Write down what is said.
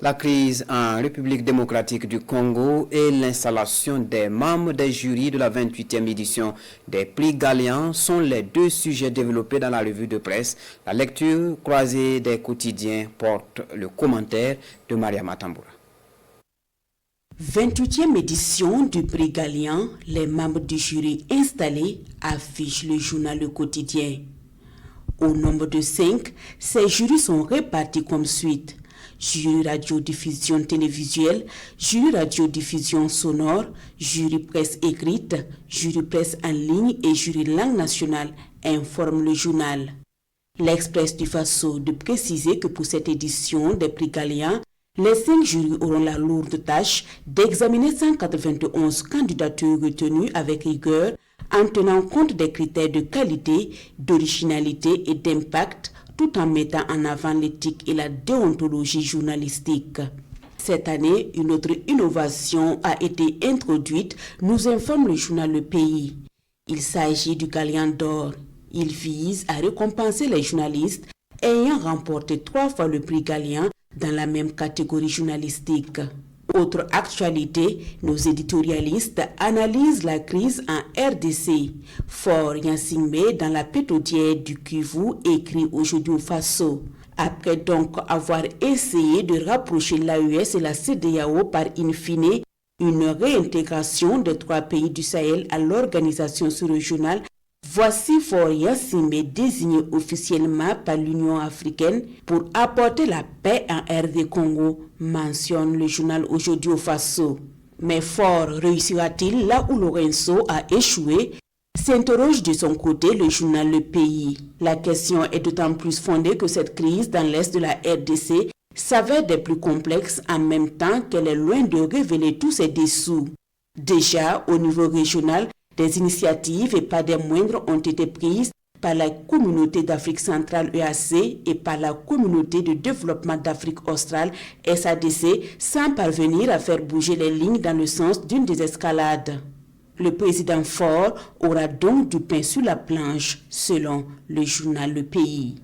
La crise en République démocratique du Congo et l'installation des membres des jurys de la 28e édition des prix Galian sont les deux sujets développés dans la revue de presse. La lecture croisée des quotidiens porte le commentaire de Maria Matamboura. 28e édition du prix Galian, les membres du jury installés affichent le journal Le Quotidien. Au nombre de 5, ces jurys sont répartis comme suite. Jury radiodiffusion télévisuelle, jury radiodiffusion sonore, jury presse écrite, jury presse en ligne et jury langue nationale, informe le journal. L'Express du Faso de préciser que pour cette édition des prix Galian, les 5 jurys auront la lourde tâche d'examiner 191 candidatures retenues avec rigueur en tenant compte des critères de qualité, d'originalité et d'impact, tout en mettant en avant l'éthique et la déontologie journalistique. Cette année, une autre innovation a été introduite, nous informe le journal Le Pays. Il s'agit du Galian d'or. Il vise à récompenser les journalistes ayant remporté 3 fois le prix Galian dans la même catégorie journalistique. Autre actualité, nos éditorialistes analysent la crise en RDC. Fort Yansingme dans la pétodière du Kivu écrit aujourd'hui au Faso. Après donc avoir essayé de rapprocher l'AES et la CEDEAO par in fine une réintégration des 3 pays du Sahel à l'organisation sous-régionale, voici Fort Yansingme désigné officiellement par l'Union africaine pour apporter la paix en RD Congo, mentionne le journal aujourd'hui au Faso. Mais Fort réussira-t-il là où Lorenzo a échoué? S'interroge de son côté le journal Le Pays. La question est d'autant plus fondée que cette crise dans l'est de la RDC s'avère des plus complexes en même temps qu'elle est loin de révéler tous ses dessous. Déjà, au niveau régional, des initiatives et pas des moindres ont été prises par la communauté d'Afrique centrale EAC et par la communauté de développement d'Afrique australe SADC sans parvenir à faire bouger les lignes dans le sens d'une désescalade. Le président Faure aura donc du pain sur la planche, selon le journal Le Pays.